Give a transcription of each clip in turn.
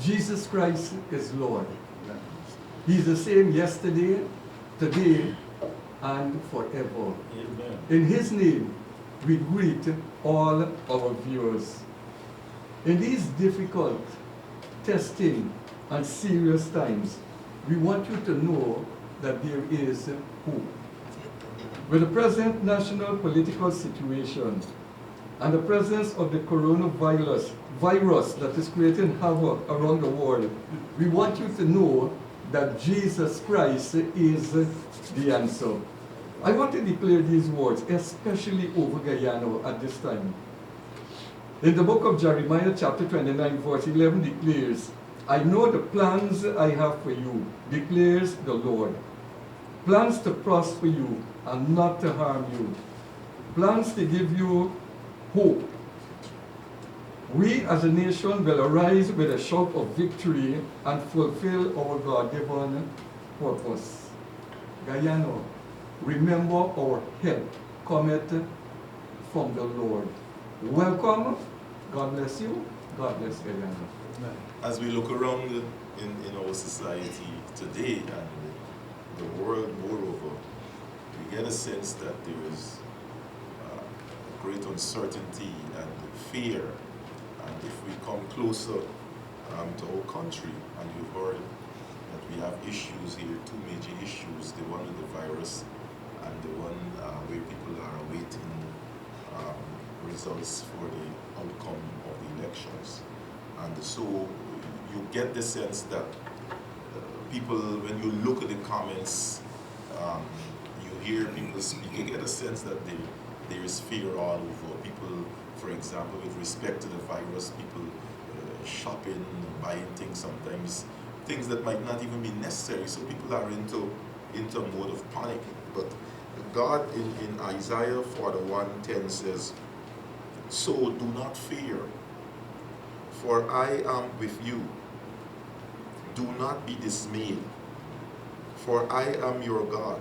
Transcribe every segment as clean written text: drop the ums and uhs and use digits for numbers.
Jesus Christ is Lord. He's the same yesterday, today, and forever. Amen. In his name, we greet all our viewers. In these difficult, testing, and serious times, we want you to know that there is hope. With the present national political situation and the presence of the coronavirus that is creating havoc around the world, we want you to know that Jesus Christ is the answer. I want to declare these words, especially over Guyana at this time. In the book of Jeremiah chapter 29 verse 11 declares, I know the plans I have for you, declares the Lord. Plans to prosper you and not to harm you. Plans to give you hope. We as a nation will arise with a shout of victory and fulfill our God-given purpose. Guyana, remember our help cometh from the Lord. Welcome. God bless you. God bless Guyana. As we look around in our society today and the world moreover, we get a sense that there is great uncertainty and fear. And if we come closer to our country, and you've heard that we have issues here, two major issues, the one with the virus and the one where people are awaiting results for the outcome of the elections. And so you get the sense that people, when you look at the comments, you hear people speak, you get a sense that there is fear all over. People, for example, with respect to the virus, people shopping, buying things sometimes, things that might not even be necessary. So people are into a mode of panic. But God in Isaiah 41:10 says, so do not fear, for I am with you. Do not be dismayed, for I am your God.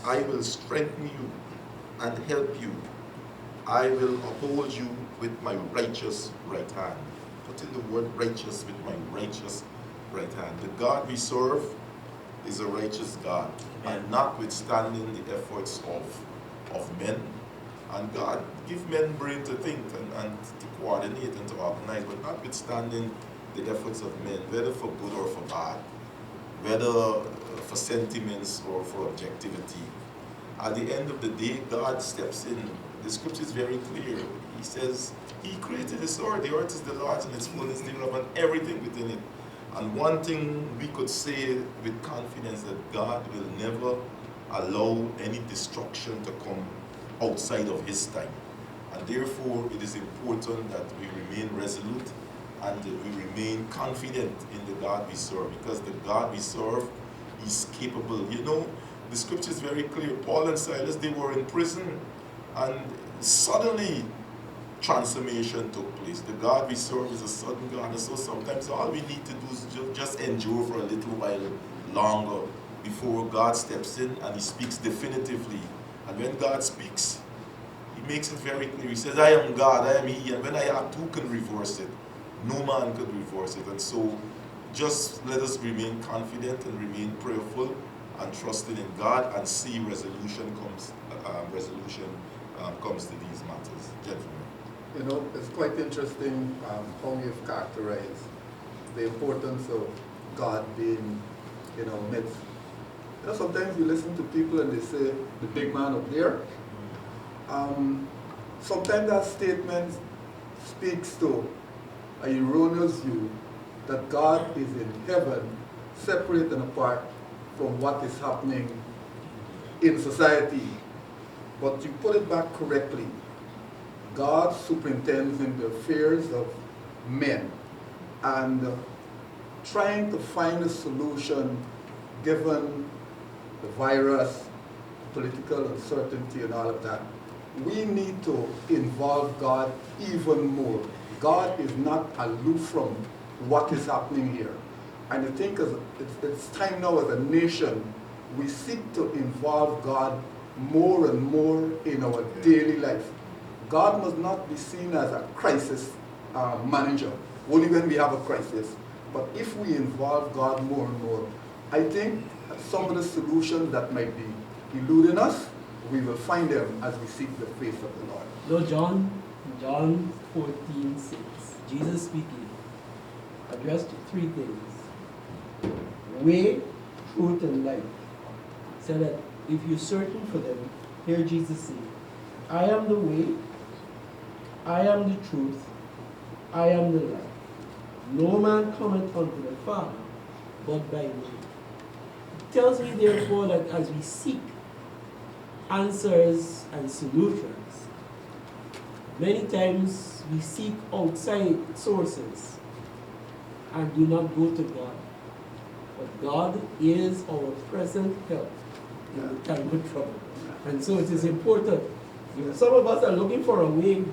I will strengthen you and help you. I will uphold you with my righteous right hand. Put in the word righteous, with my righteous right hand. The God we serve is a righteous God. And notwithstanding the efforts of men, and God give men brain to think and to coordinate and to organize, but notwithstanding the efforts of men, whether for good or for bad, whether for sentiments or for objectivity, at the end of the day, God steps in. The scripture is very clear. He says, he created this earth. The earth is the Lord's and its fullness thereof, and everything within it. And one thing we could say with confidence, that God will never allow any destruction to come outside of his time. And therefore, it is important that we remain resolute and we remain confident in the God we serve, because the God we serve is capable. You know, the scripture is very clear. Paul and Silas, they were in prison, and suddenly transformation took place. The God we serve is a sudden God, and so sometimes all we need to do is just endure for a little while longer before God steps in and he speaks definitively. And when God speaks, he makes it very clear. He says, I am God, I am he, and when I act, who can reverse it? No man could reverse it. And so just let us remain confident and remain prayerful and trusting in God, and see resolution comes to these matters. Gentlemen. You know, it's quite interesting how you've characterized the importance of God being in our midst. You know, sometimes you listen to people and they say, the big man up there. Sometimes that statement speaks to an erroneous view that God is in heaven, separate and apart from what is happening in society. But you put it back correctly. God superintends in the affairs of men, and trying to find a solution given the virus, political uncertainty and all of that, we need to involve God even more. God is not aloof from what is happening here. And I think it's time now as a nation, we seek to involve God more and more in our daily life. God must not be seen as a crisis manager, only when we have a crisis. But if we involve God more and more, I think some of the solutions that might be eluding us, we will find them as we seek the face of the Lord. No, John 14:6, Jesus speaking, addressed three things: way, truth, and life. Said that if you're searching for them, hear Jesus say, I am the way, I am the truth, I am the life. No man cometh unto the Father but by me. It tells me therefore that as we seek answers and solutions, many times we seek outside sources and do not go to God. But God is our present help in the time of trouble. And so it is important. You know, some of us are looking for a way.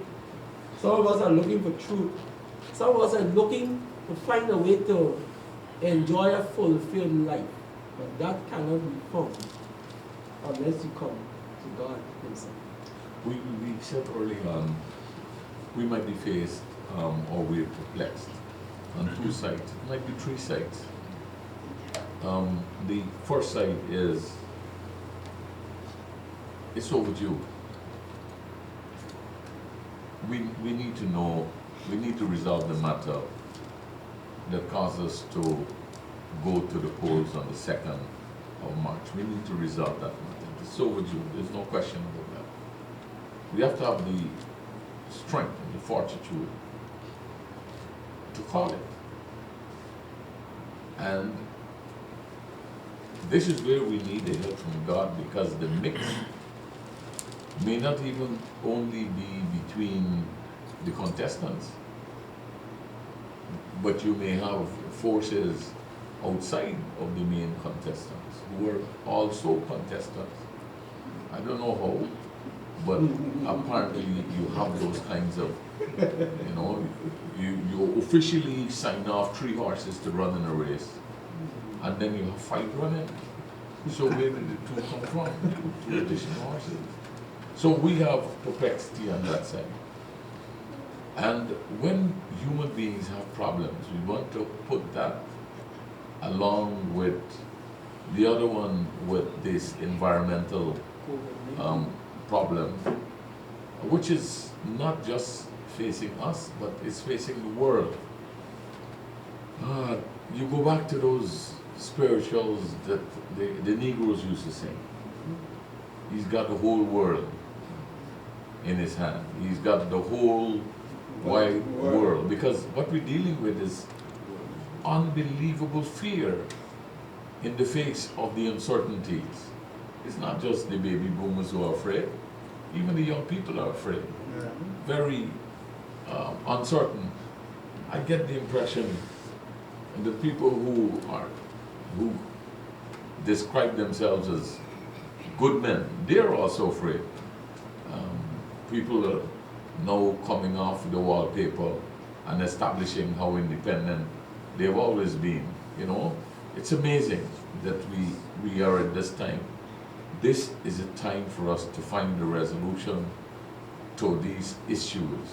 Some of us are looking for truth. Some of us are looking to find a way to enjoy a fulfilled life. But that cannot be found unless you come to God Himself. We said early on, we might be faced or we're perplexed on two sides. It might be three sides. The first side is, it's overdue. We need to know, we need to resolve the matter that caused us to go to the polls on the 2nd of March. We need to resolve that matter. It's overdue. There's no question about that. We have to have the strength and the fortitude to call it. And this is where we need the help from God, because the mix may not even only be between the contestants, but you may have forces outside of the main contestants who are also contestants. I don't know how, but apparently you have those kinds of, you know, you officially sign off 3 horses to run in a race, and then you have 5 running. So where did the 2 come from? 2 additional horses. So we have perplexity on that side. And when human beings have problems, we want to put that along with the other one, with this environmental problem, which is not just facing us, but it's facing the world. You go back to those spirituals that the Negroes used to sing. He's got the whole world in his hand. He's got the whole wide world. Because what we're dealing with is unbelievable fear in the face of the uncertainties. It's not just the baby boomers who are afraid. Even the young people are afraid. Yeah. Very uncertain. I get the impression the people who describe themselves as good men, they're also afraid. People are now coming off the wallpaper and establishing how independent they've always been. You know, it's amazing that we are at this time. This is a time for us to find a resolution to these issues.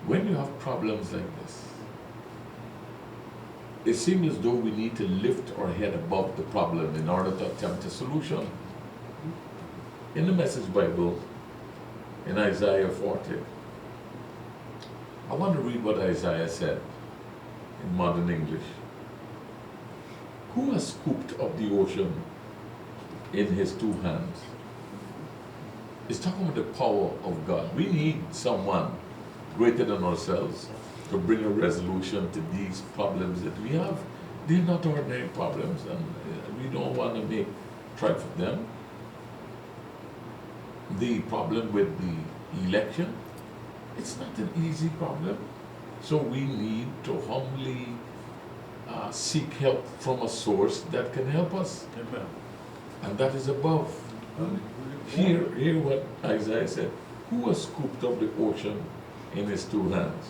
When you have problems like this, it seems as though we need to lift our head above the problem in order to attempt a solution. In the Message Bible, in Isaiah 40, I want to read what Isaiah said in modern English. Who has scooped up the ocean in his 2 hands? It's talking about the power of God. We need someone greater than ourselves to bring a resolution to these problems that we have. They're not ordinary problems, and we don't want to make trifle of them. The problem with the election, it's not an easy problem. So we need to humbly seek help from a source that can help us. Amen. And that is above. Hear what Isaiah said. Who has scooped up the ocean in his 2 hands?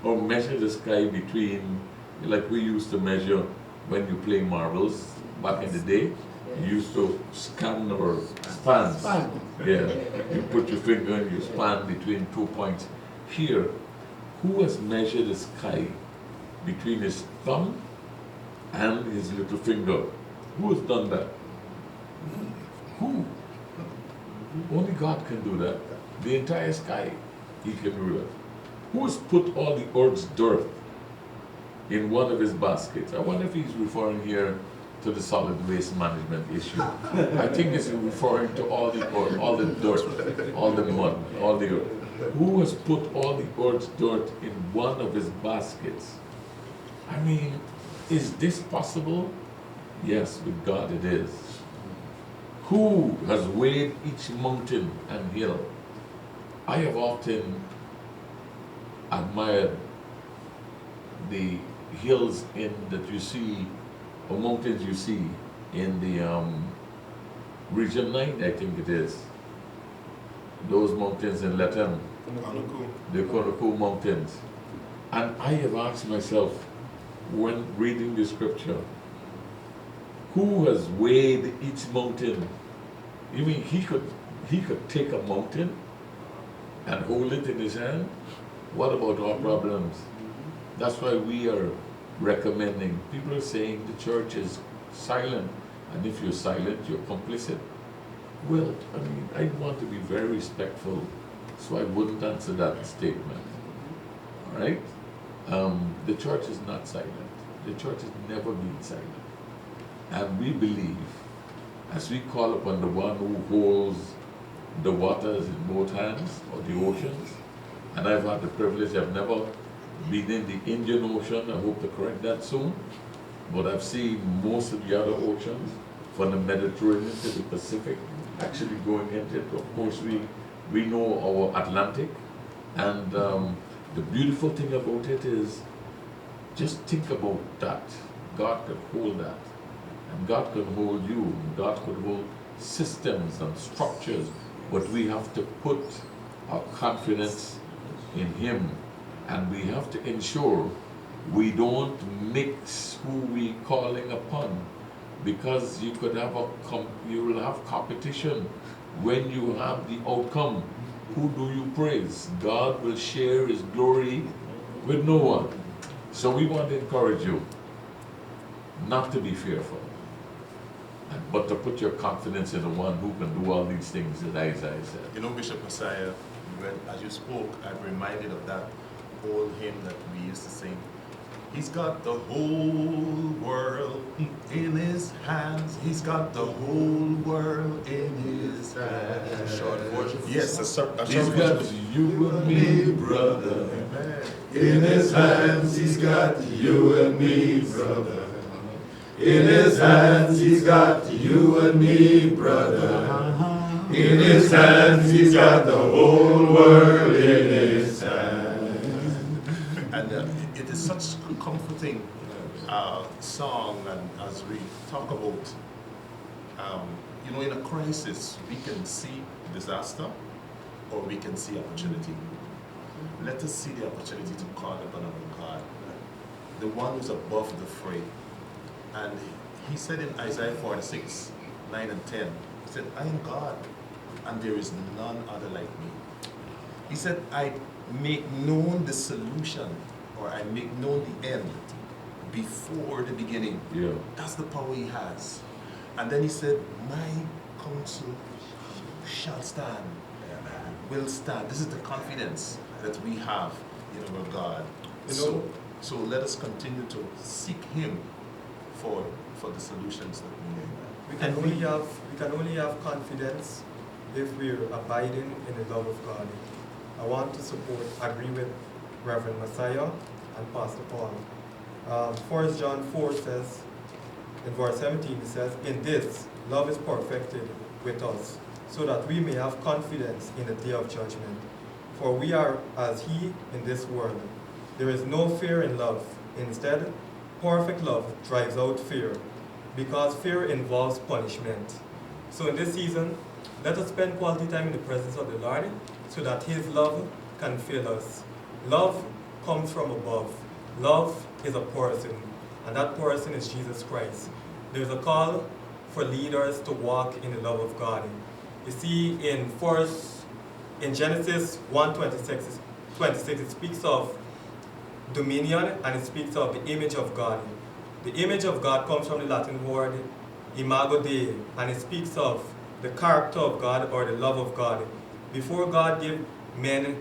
Or measure the sky between, like we used to measure when you play marbles back in the day. You used to scan or span. Yeah, you put your finger and you span between 2 points. Here, who has measured the sky between his thumb and his little finger. Who has done that? Who? Only God can do that. The entire sky, he can do that. Who has put all the earth's dirt in one of his baskets? I wonder if he's referring here to the solid waste management issue. I think he's referring to all the earth, all the dirt, all the mud, all the earth. Who has put all the earth's dirt in one of his baskets? I mean, is this possible? Yes, with God it is. Who has weighed each mountain and hill? I have often admired the hills that you see, or mountains you see in the Region 9, I think it is. Those mountains in Latin, the Konoku Mountains. And I have asked myself, when reading the scripture, who has weighed each mountain? You mean he could take a mountain and hold it in his hand? What about our problems? That's why we are recommending. People are saying the church is silent, and if you're silent, you're complicit. Well, I mean, I want to be very respectful, so I wouldn't answer that statement. All right? The church is not silent. The church has never been silent. And we believe, as we call upon the one who holds the waters in both hands, or the oceans, and I've had the privilege, I've never been in the Indian Ocean, I hope to correct that soon, but I've seen most of the other oceans, from the Mediterranean to the Pacific, actually going into it. Of course, we know our Atlantic, and the beautiful thing about it is, just think about that. God could hold that, and God could hold you, and God could hold systems and structures, but we have to put our confidence in Him, and we have to ensure we don't mix who we calling upon, because you could have you will have competition. When you have the outcome, who do you praise? God will share His glory with no one. So we want to encourage you not to be fearful, but to put your confidence in the one who can do all these things, as Isaiah said. You know, Bishop Messiah, as you spoke, I'm reminded of that old hymn that we used to sing. He's got the whole world in his hands. He's got the whole world in his hands. Short version. Yes, a short He's version. got you and me, brother. Amen. In his hands, he's got you and me, brother. In his hands, he's got you and me, brother. In his hands, he's got the whole world in his hands. And it is such a comforting song, and as we talk about, you know, in a crisis, we can see disaster or we can see opportunity. Let us see the opportunity to call upon our God, the one who's above the fray. And he said in Isaiah 46, 9 and 10, he said, I am God, and there is none other like me. He said, I make known the solution, or I make known the end before the beginning. Yeah. That's the power he has. And then he said, my counsel shall stand, will stand. This is the confidence that we have in our God. So let us continue to seek him for the solutions that we need. We can only have confidence if we're abiding in the love of God. I want to agree with Reverend Messiah and Pastor Paul. 1 John 4 says, in verse 17, it says, in this, love is perfected with us, so that we may have confidence in the day of judgment. For we are as he in this world. There is no fear in love. Instead, perfect love drives out fear, because fear involves punishment. So in this season, let us spend quality time in the presence of the Lord, so that his love can fill us. Love comes from above. Love is a person, and that person is Jesus Christ. There's a call for leaders to walk in the love of God. You see, in Genesis 1:26, it speaks of dominion, and it speaks of the image of God. The image of God comes from the Latin word imago Dei, and it speaks of the character of God or the love of God. Before God gave men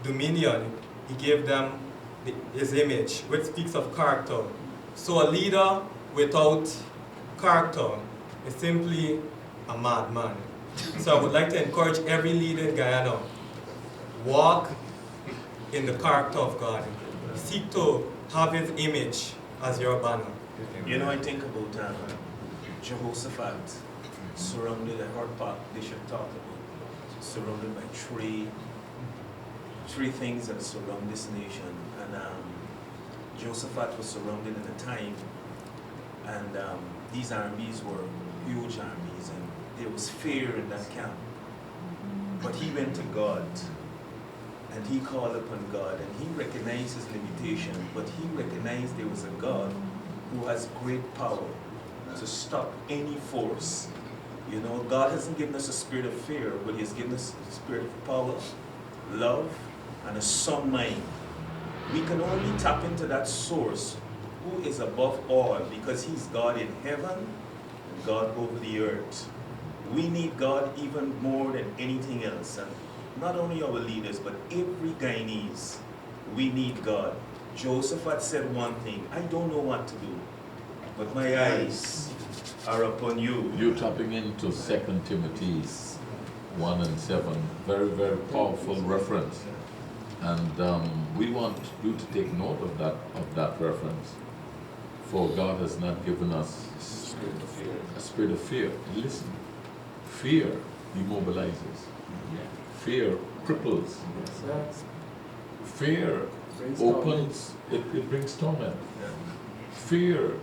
dominion, he gave them his image, which speaks of character. So a leader without character is simply a madman. So I would like to encourage every leader in Guyana, walk in the character of God. Seek to have his image as your banner. You know, I think about Jehoshaphat, surrounded, I heard Bishop talk about, surrounded by three things that surround this nation. And Jehoshaphat was surrounded at a time, and these armies were huge armies, and there was fear in that camp. But he went to God, and he called upon God, and he recognized his limitation, but he recognized there was a God who has great power to stop any force. You know, God hasn't given us a spirit of fear, but he has given us a spirit of power, love, and a sound mind. We can only tap into that source who is above all, because he's God in heaven and God over the earth. We need God even more than anything else. And not only our leaders, but every Guyanese, we need God. Jehoshaphat said one thing, I don't know what to do, but my eyes are upon you. You're tapping into 2 Timothy 1 and 7. Very, very powerful reference. And we want you to take note of that reference. For God has not given us a spirit of fear. Listen, fear immobilizes. Fear cripples. Fear opens, it brings torment. Fear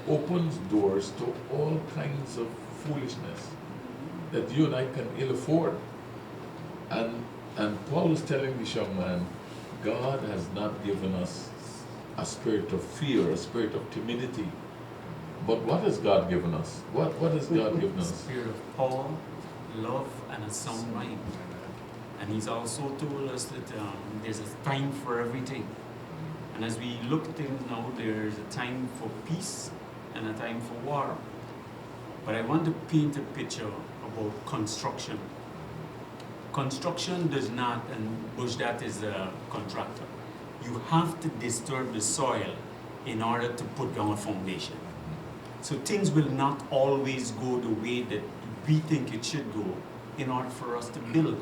opens doors to all kinds of foolishness that you and I can ill afford. And Paul is telling this young man, God has not given us a spirit of fear, a spirit of timidity. But what has God given us? What has God given us? A spirit of power, love, and a sound mind. And he's also told us that there's a time for everything. And as we look at things now, there's a time for peace and a time for war. But I want to paint a picture about construction. Construction does not, and Bushdat is a contractor. You have to disturb the soil in order to put down a foundation. So things will not always go the way that we think it should go in order for us to build.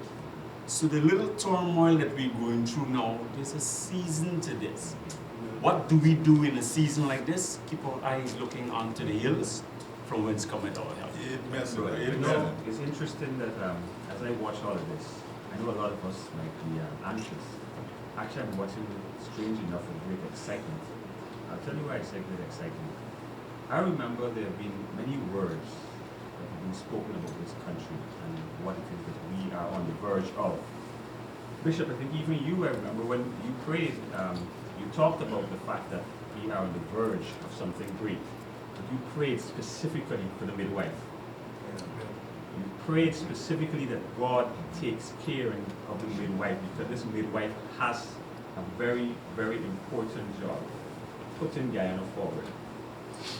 So the little turmoil that we're going through now, there's a season to this. What do we do in a season like this? Keep our eyes looking onto the hills from whence cometh our help. You know, it's interesting that as I watch all of this, I know a lot of us might be anxious. Actually, I'm watching it, strange enough, with great excitement. I'll tell you why I say great excitement. I remember there have been many words that have been spoken about this country and what it is that we are on the verge of. Bishop, I think even you, I remember when you prayed, you talked about the fact that we are on the verge of something great. But you prayed specifically for the midwife. You prayed specifically that God takes care of the midwife, because this midwife has a very, very important job, putting Guyana forward.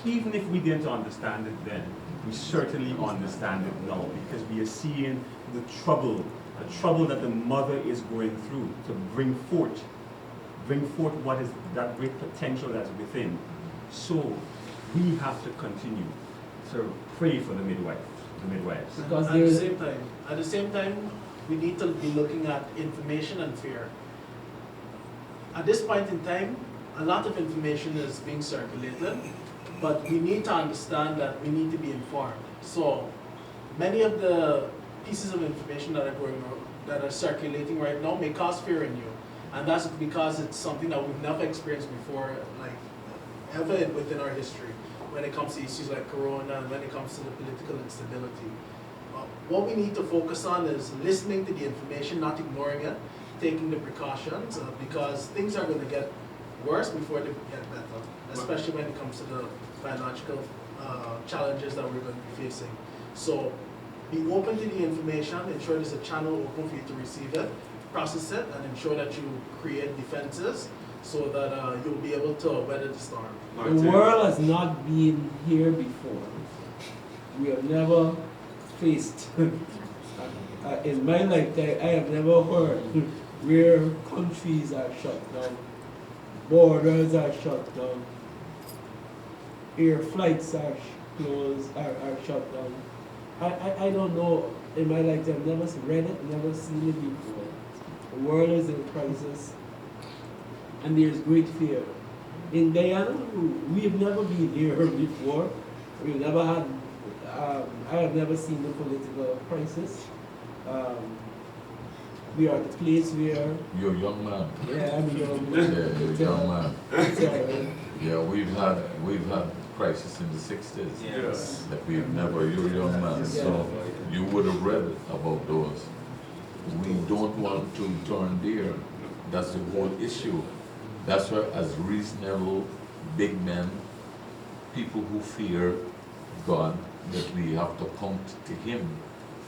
Even if we didn't understand it then, we certainly understand it now, because we are seeing the trouble that the mother is going through to bring forth what is that great potential that's within. So we have to continue to pray for the midwives. Because at the same time, we need to be looking at information and fear. At this point in time, a lot of information is being circulated, but we need to understand that we need to be informed. So many of the pieces of information that are circulating right now may cause fear in you, and that's because it's something that we've never experienced before, like ever within our history, when it comes to issues like Corona and when it comes to the political instability. What we need to focus on is listening to the information, not ignoring it, taking the precautions, because things are going to get worse before they get better, especially when it comes to the biological challenges that we're going to be facing. So be open to the information, ensure there's a channel open for you to receive it, process it, and ensure that you create defenses so that you'll be able to weather the storm. The world has not been here before. We have never faced, in my lifetime, I have never heard where countries are shut down, borders are shut down, air flights are closed, are shut down. I don't know, in my lifetime, I've never read it, never seen it before. The world is in crisis, and there's great fear. In Guyana, we have never been here before. We've never had, I have never seen the political crisis. We are at the place where... You're a young man. Yeah, I'm young. Yeah, you're a young man. Yeah, Yeah, we've had crisis in the 60s. Yes. That we've never, you're a young man, so you would have read about those. We don't want to turn there. That's the whole issue. That's why as reasonable big men, people who fear God, that we have to come to Him,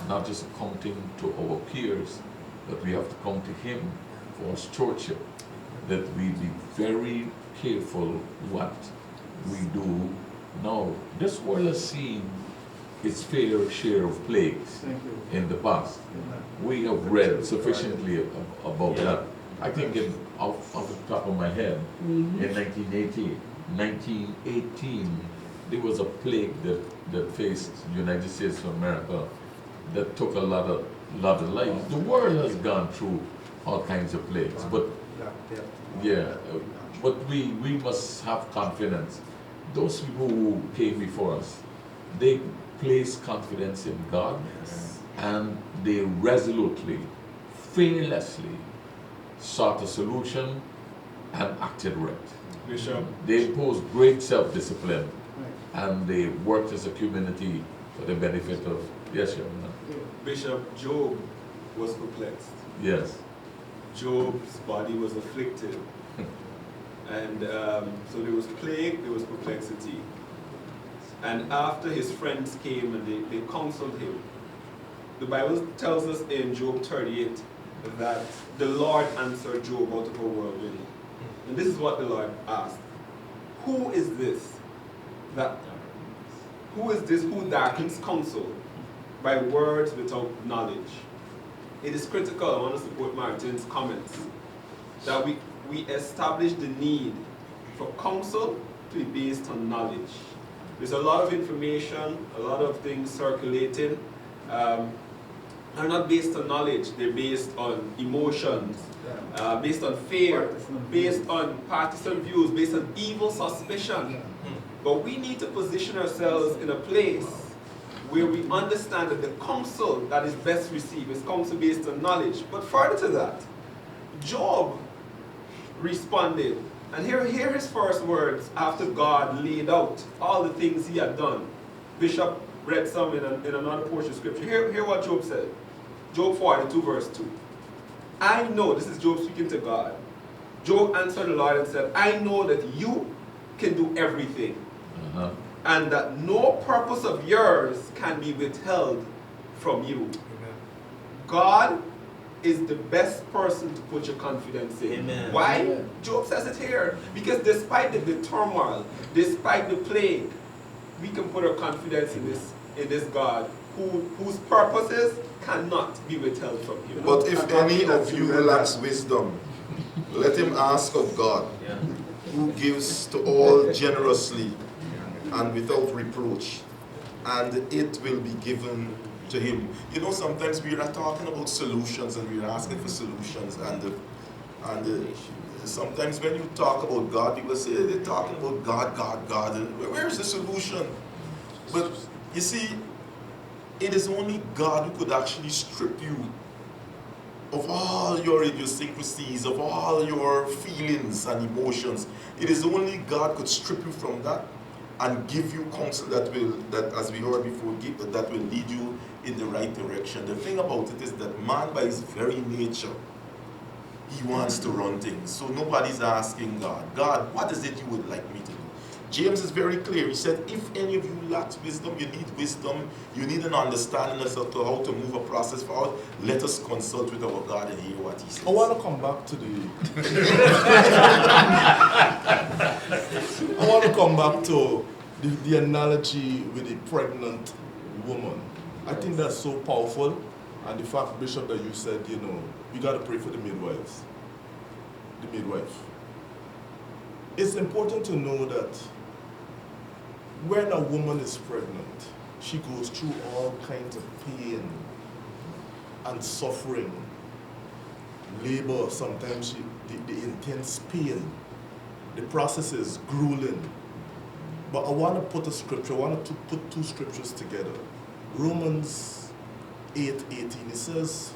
not just accounting to our peers, but we have to come to Him for stewardship, that we be very careful what we do now. This world has seen its fair share of plagues in the past. We have read sufficiently about that. I think off the top of my head, in 1918, there was a plague that faced the United States of America that took a lot of lives. The world has gone through all kinds of plagues, but but we must have confidence. Those people who came before us, they placed confidence in God, and they resolutely, fearlessly sought a solution and acted right. Bishop. They imposed great self-discipline, and they worked as a community for the benefit of, yes, young man. Bishop, Job was perplexed. Yes. Job's body was afflicted. And so there was plague, there was perplexity. And after his friends came and they counseled him, the Bible tells us in Job 38 that the Lord answered Job out of a whirlwind. And this is what the Lord asked. Who is this who darkens counsel by words without knowledge? It is critical, I want to support Martin's comments, that we establish the need for counsel to be based on knowledge. There's a lot of information, a lot of things circulating, are not based on knowledge, they're based on emotions, based on fear, based on partisan views, based on evil suspicion. But we need to position ourselves in a place where we understand that the counsel that is best received is counsel based on knowledge. But further to that, Job responded, and here are his first words after God laid out all the things he had done. Bishop read some in another portion of scripture. Hear what Job said. Job 42 verse 2. I know, this is Job speaking to God. Job answered the Lord and said, I know that you can do everything, and that no purpose of yours can be withheld from you. Amen. God is the best person to put your confidence in. Amen. Why? Amen. Job says it here. Because despite the turmoil, despite the plague, we can put our confidence in this God whose purposes cannot be withheld from you. But if any of you lacks wisdom, let him ask of God, who gives to all generously and without reproach, and it will be given to him. You know, sometimes we are talking about solutions and we are asking for solutions, and sometimes when you talk about God, people say they're talking about God, and where's the solution? But you see, it is only God who could actually strip you of all your idiosyncrasies, of all your feelings and emotions. It is only God could strip you from that and give you counsel that as we heard before, that will lead you in the right direction. The thing about it is that man, by his very nature, he wants to run things. So nobody's asking God, what is it you would like me to do? James is very clear. He said, if any of you lacks wisdom, you need an understanding as to how to move a process forward, let us consult with our God and hear what he says. I want to come back to the analogy with the pregnant woman. I think that's so powerful. And the fact, Bishop, that you said, we got to pray for the midwives. The midwife. It's important to know that when a woman is pregnant, she goes through all kinds of pain and suffering, labor, sometimes the intense pain. The process is grueling. But I want to put a scripture, I want to put two scriptures together. Romans 8:18, it says,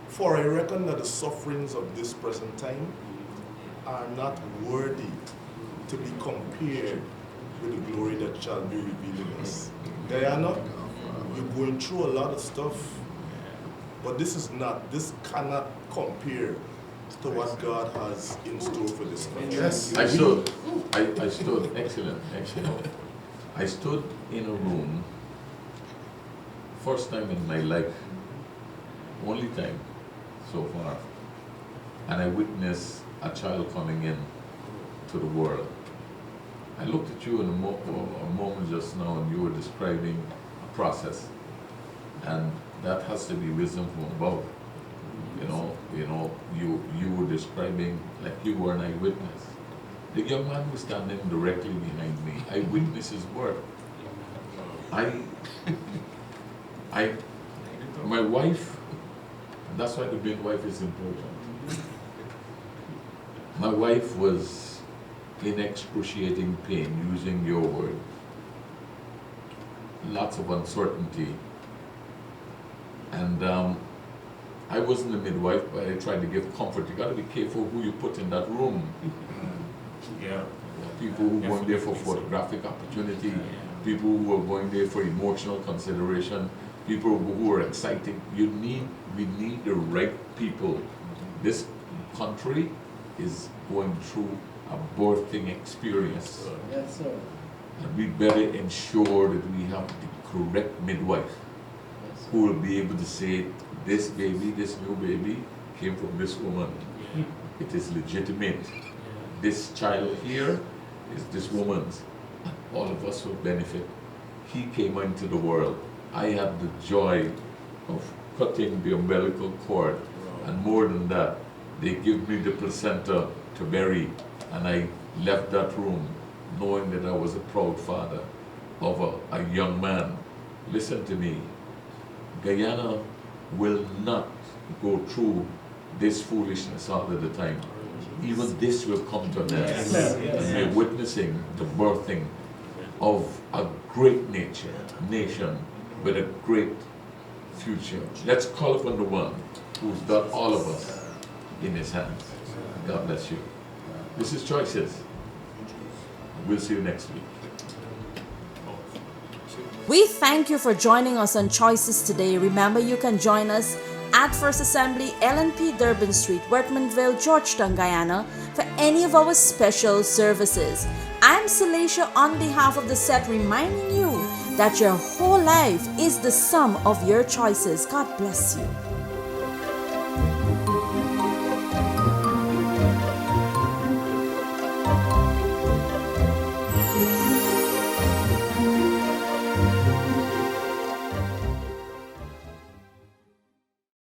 "For I reckon that the sufferings of this present time are not worthy to be compared with the glory that shall be revealed in us." Diana, you're going through a lot of stuff, but this cannot compare to what God has in store for this country. Yes. I stood, excellent. I stood in a room, first time in my life, only time so far, and I witnessed a child coming in to the world. I looked at you in a moment just now, and you were describing a process, and that has to be wisdom from above. You were describing like you were an eyewitness. The young man was standing directly behind me. I witnessed his work. My wife, and that's why the midwife is important. My wife was in excruciating pain, using your word. Lots of uncertainty. And I wasn't a midwife, but I tried to give comfort. You got to be careful who you put in that room. Yeah. People who were there for photographic opportunity, people who were going there for emotional consideration, people who were excited. We need the right people. This country is going through a birthing experience. Yes, sir. And we better ensure that we have the correct midwife who will be able to say, this baby, this new baby came from this woman. It is legitimate. This child here is this woman's. All of us will benefit. He came into the world. I had the joy of cutting the umbilical cord, and more than that, they give me the placenta to bury, and I left that room knowing that I was a proud father of a young man. Listen to me, Guyana will not go through this foolishness all of the time. Even this will come to an end. Yes. And we're witnessing the birthing of a great nation with a great future. Let's call upon the one who's got all of us in his hands. God bless you. This is Choices. We'll see you next week. We thank you for joining us on Choices today. Remember, you can join us at First Assembly, LNP Durban Street, Workmanville, Georgetown, Guyana, for any of our special services. I'm Celacia on behalf of the set, reminding you that your whole life is the sum of your choices. God bless you.